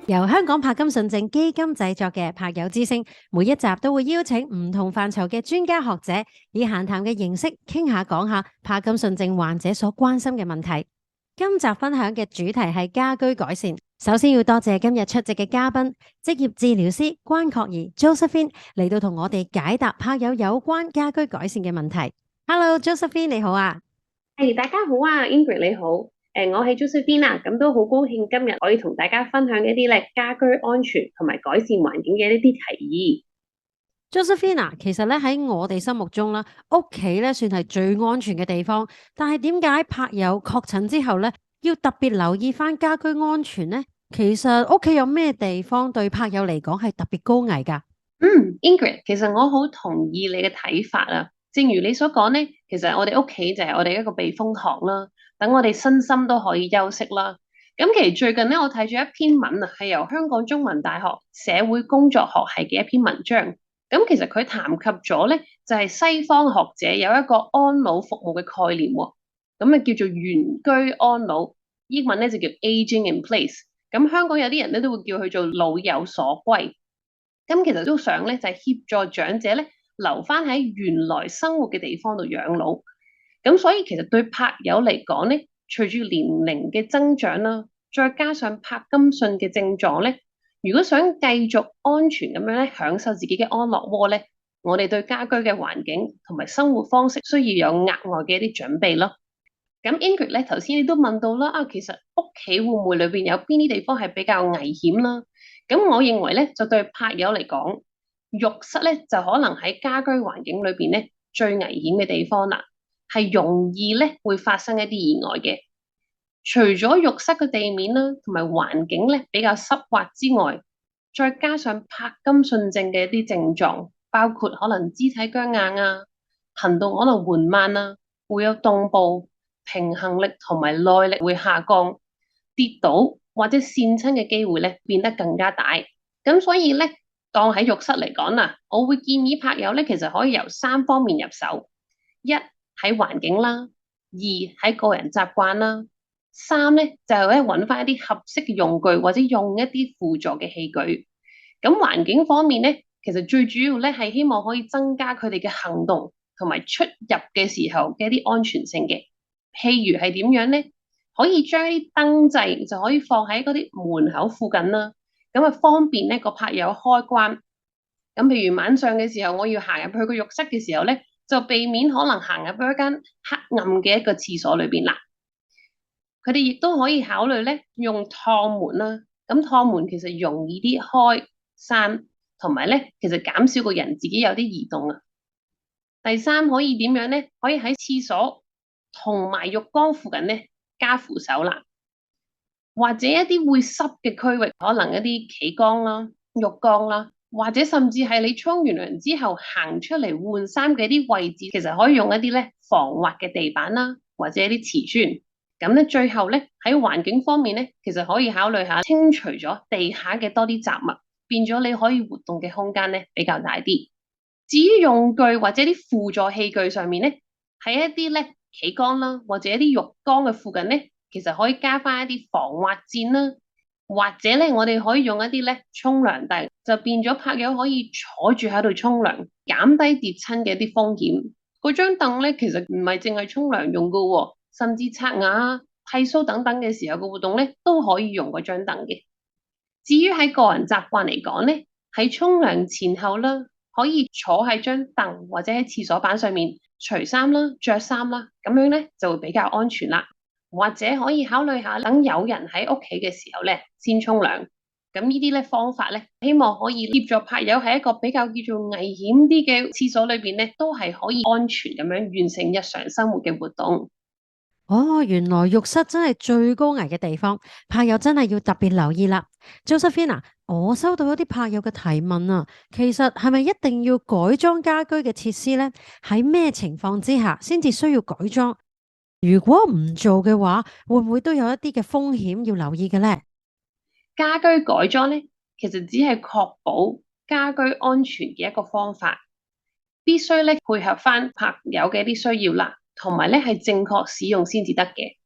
由香港柏金遜症基金製作嘅柏友之聲，每一集都會邀請唔同範疇嘅專家學者，以閒談嘅形式傾下講下柏金遜症患者所關心嘅問題。今集分享嘅主題係家居改善。首先要多謝今日出席嘅嘉賓，職業治療師關確怡 Josephine 嚟到同我哋解答柏友有關家居改善嘅問題。Hello Josephine 你好啊！大家好啊，Ingrid 你好，我係 Josephine 啊，咁都好高興今日可以同大家分享一啲咧家居安全同埋改善環境嘅一啲提議。Josephine，其實咧喺我哋心目中啦，屋企咧算係最安全嘅地方。但係點解柏友確診之後咧，要特別留意翻家居安全呢？其實屋企有咩地方對柏友嚟講係特別高危㗎？Ingrid，其實我好同意你嘅睇法啊。正如你所講咧，其實我哋屋企就係我哋一個避風塘啦，等我哋身心都可以休息啦。咁其實最近咧，我睇咗一篇文啊，係由香港中文大學社會工作學系嘅一篇文章。咁其實佢談及咗咧，就係西方學者有一個安老服務嘅概念喎，咁啊叫做原居安老，英文咧就叫 aging in place。咁香港有啲人咧都會叫佢做老有所歸。咁其實都想咧，就係協助長者咧留翻喺原來生活嘅地方度養老。咁所以其實對柏友嚟講咧，隨住年齡嘅增長啦，再加上柏金遜嘅症狀咧，如果想繼續安全咁樣咧享受自己嘅安樂窩咧，我哋對家居嘅環境同埋生活方式需要有額外嘅一啲準備咯。咁 Ingrid 咧頭先你都問到啦，其實屋企會唔會裏邊有邊啲地方係比較危險啦？咁我認為咧，就對柏友嚟講，浴室咧就可能喺家居環境裏邊咧最危險嘅地方啦，係容易咧會發生一啲意外嘅。除咗浴室嘅地面啦，同埋環境咧比較濕滑之外，再加上柏金遜症嘅一啲症狀，包括可能肢體僵硬啊，行動可能緩慢啊，會有動步。平衡力同埋耐力會下降，跌倒或者跣親嘅機會咧變得更加大。咁所以咧，當喺浴室嚟講啦，我會建議柏友咧，其實可以由3方面入手：一喺環境啦，二喺個人習慣啦，三咧就係咧揾翻一啲合適嘅用具或者用一啲輔助嘅器具。咁環境方面咧，其實最主要咧係希望可以增加佢哋嘅行動同埋出入嘅時候嘅一啲安全性嘅。譬如係點樣咧？可以將啲燈掣就可以放喺嗰啲門口附近啦，咁啊方便咧個柏友開關。咁譬如晚上嘅時候，我要行入去個浴室嘅時候咧，就避免可能行入去一間黑暗嘅一個廁所裏邊啦。佢哋亦都可以考慮咧用趟門啦，咁趟門其實容易啲開閂，同埋咧其實減少個人自己有啲移動啊。第三可以點樣咧？可以喺廁所同埋浴缸附近咧加扶手啦，或者一啲會濕嘅區域，可能一啲企缸啦、浴缸啦，或者甚至係你沖完涼之後行出嚟換衫嘅啲位置，其實可以用一啲咧防滑嘅地板啦，或者一啲瓷磚。咁咧最後咧喺環境方面咧，其實可以考慮下清除咗地下嘅多啲雜物，變咗你可以活動嘅空間咧比較大啲。至於用具或者啲輔助器具上面咧，喺一啲咧企缸啦，或者一啲浴缸嘅附近咧，其實可以加翻一啲防滑墊啦，或者咧我哋可以用一啲咧沖涼凳，就變咗柏友可以坐住喺度沖涼，減低跌親嘅一啲風險。嗰張凳咧其實唔係淨係沖涼用噶喎，甚至刷牙、剃鬚等等嘅時候嘅活動咧都可以用嗰張凳嘅。至於喺個人習慣嚟講咧，喺沖涼前後啦，可以坐喺張凳或者喺廁所板上面除衫啦、着衫啦，咁樣咧就會比較安全啦。或者可以考慮下，等有人喺屋企嘅時候咧，先沖涼。咁呢啲咧方法咧，希望可以協助柏友喺一個比較叫做危險啲嘅廁所裏邊咧，都係可以安全咁樣完成日常生活嘅活動。哦，原來浴室真係最高危嘅地方，柏友真係要特別留意啦。Josephine，我收到一啲柏友嘅提問啊，其實係咪一定要改裝家居嘅設施呢？喺咩情況之下先至需要改裝？如果唔做嘅話，會唔會都有一啲嘅風險要留意嘅呢？家居改裝咧，其實只係確保家居安全嘅一個方法，必須咧配合翻柏友嘅一啲需要啦，同埋咧係正確使用先至得嘅。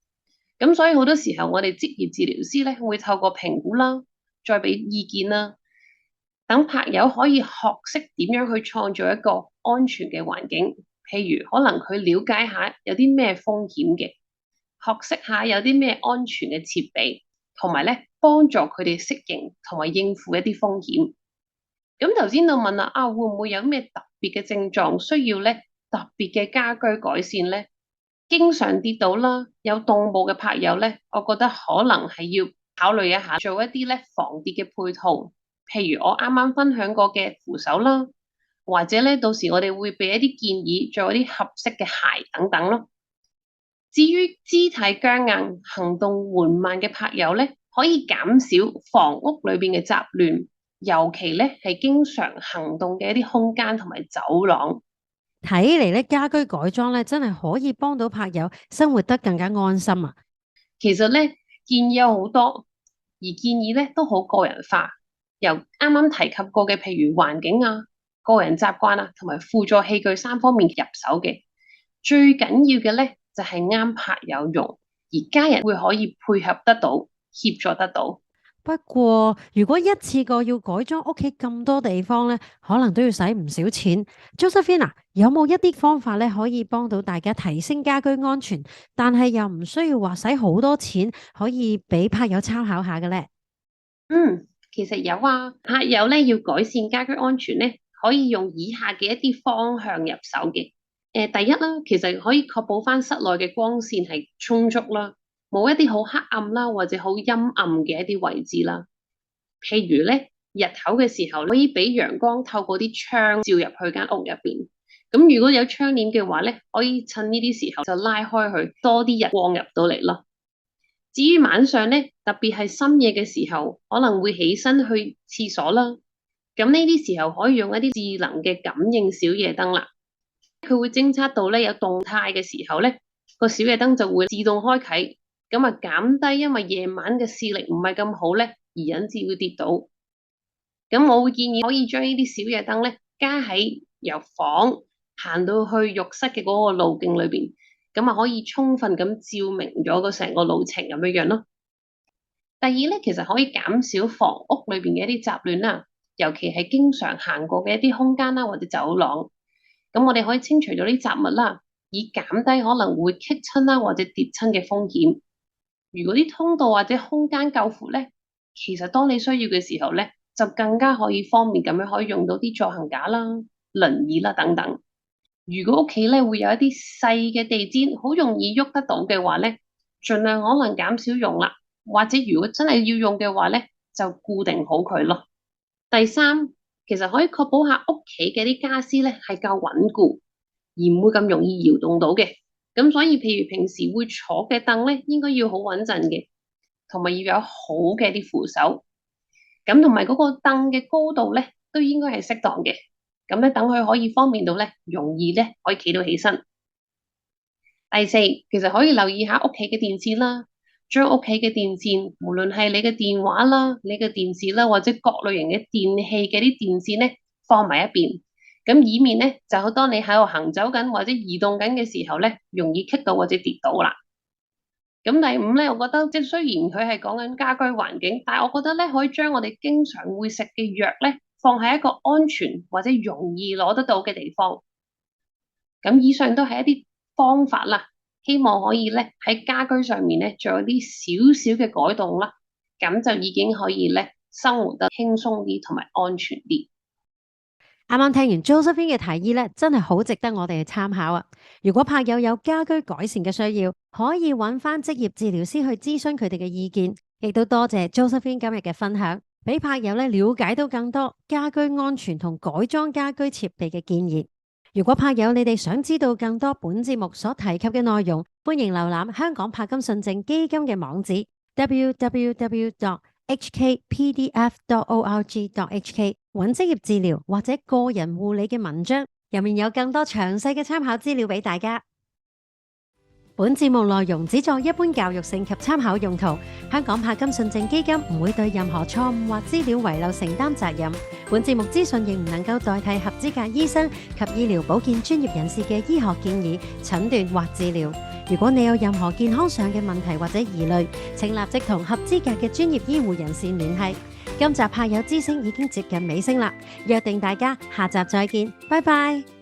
咁所以好多時候我哋職業治療師咧會透過評估啦，再俾意見啦。等拍友可以學識點樣去創造一個安全嘅環境，譬如可能佢了解下有啲咩風險嘅，學識下有啲咩安全嘅設備，同埋咧幫助佢哋適應同埋應付一啲風險。咁頭先就問啦，會唔會有咩特別嘅症狀需要咧特別嘅家居改善咧？經常跌倒啦，有動步嘅拍友咧，我覺得可能係要考慮一下做一啲咧防跌嘅配套。譬如我啱啱分享過嘅扶手啦，或者咧到時我哋會俾一啲建議，做一啲合適嘅鞋等等咯。至於肢體僵硬、行動緩慢嘅拍友咧，可以減少房屋裏邊嘅雜亂，尤其咧係經常行動嘅一啲空間同埋走廊。睇嚟咧，家居改裝咧真係可以幫到拍友生活得更加安心啊！其實咧建議有好多，而建議咧都好個人化。由啱啱提及過嘅，譬如環境啊、個人習慣啊，同埋輔助器具3方面入手嘅，最緊要嘅咧就係啱拍友用，而家人會可以配合得到、協助得到。不過，如果一次過要改裝屋企咁多地方咧，可能都要使唔少錢。Josephine，有冇一啲方法咧可以幫到大家提升家居安全，但係又唔需要話使好多錢，可以俾拍友參考下嘅咧？其實有啊，拍友咧要改善家居安全咧，可以用以下嘅一啲方向入手嘅。第一啦，其實可以確保翻室內嘅光線係充足啦，冇一啲好黑暗啦或者好陰暗嘅一啲位置啦。譬如咧，日頭嘅時候可以俾陽光透過啲窗照入去間屋入邊。咁如果有窗簾嘅話咧，可以趁呢啲時候就拉開佢，多啲日光入到嚟咯。至於晚上咧，特別係深夜嘅時候，可能會起身去廁所啦。咁呢啲時候可以用一啲智能嘅感應小夜燈啦。佢會偵測到咧有動態嘅時候咧，個小夜燈就會自動開啟，咁啊減低因為夜晚嘅視力唔係咁好咧，而引致會跌倒。咁我會建議可以將呢啲小夜燈咧加喺由房行到去浴室嘅嗰個路徑裏邊。咁啊，可以充分咁照明咗個成個路程咁樣樣咯。第二咧，其實可以減少房屋裏邊嘅一啲雜亂啦，尤其係經常行過嘅一啲空間啦或者走廊。咁我哋可以清除咗啲雜物啦，以減低可能會棘親啦或者跌親嘅風險。如果啲通道或者空間夠闊咧，其實當你需要嘅時候咧，就更加可以方便咁樣可以用到啲助行架啦、輪椅啦等等。如果屋企咧會有一啲細嘅地氈，好容易喐得到嘅話咧，盡量可能減少用啦。或者如果真係要用嘅話咧，就固定好佢咯。第三，其實可以確保下屋企嘅啲家私咧係夠穩固，而唔會咁容易搖動到嘅。咁所以譬如平時會坐嘅凳咧，應該要好穩陣嘅，同埋要有好嘅啲扶手。咁同埋嗰個凳嘅高度咧，都應該係適當嘅。咁咧，等佢可以方便到咧，容易咧可以企到起身。第四，其實可以留意下屋企嘅電線啦，將屋企嘅電線，無論係你嘅電話啦、你嘅電視啦，或者各類型嘅電器嘅啲電線咧，放埋一邊。咁以免咧，就當你喺度行走緊或者移動緊嘅時候咧，容易棘到或者跌倒啦。咁第五咧，我覺得即係雖然佢係講緊家居環境，但係我覺得咧，可以將我哋經常會食嘅藥咧，放喺一個安全或者容易攞得到嘅地方。咁以上都係一啲方法啦，希望可以咧喺家居上面咧做一啲少少嘅改動啦，咁就已經可以咧生活得輕鬆啲同埋安全啲。啱啱聽完 Josephine 嘅提議咧，真係好值得我哋去參考啊！如果拍友有家居改善嘅需要，可以揾翻職業治療師去諮詢佢哋嘅意見。亦都多謝 Josephine 今日嘅分享，俾拍友咧了解到更多家居安全同改裝家居設備嘅建議。如果拍友你哋想知道更多本節目所提及嘅內容，歡迎瀏覽香港柏金遜症基金嘅網址 www.hkpdf.org.hk 揾職業治療或者個人護理嘅文章，入面有更多詳細嘅參考資料俾大家。本節目內容只作一般教育性及參考用途，香港柏金遜症基金唔會對任何錯誤或資料遺漏承擔責任。本節目資訊亦唔能夠代替合資格醫生及醫療保健專業人士嘅醫學建議、診斷或治療。如果你有任何健康上嘅問題或者疑慮，請立即同合資格嘅專業醫護人士聯繫。今集拍友之聲已經接近尾聲啦，約定大家下集再見，拜拜。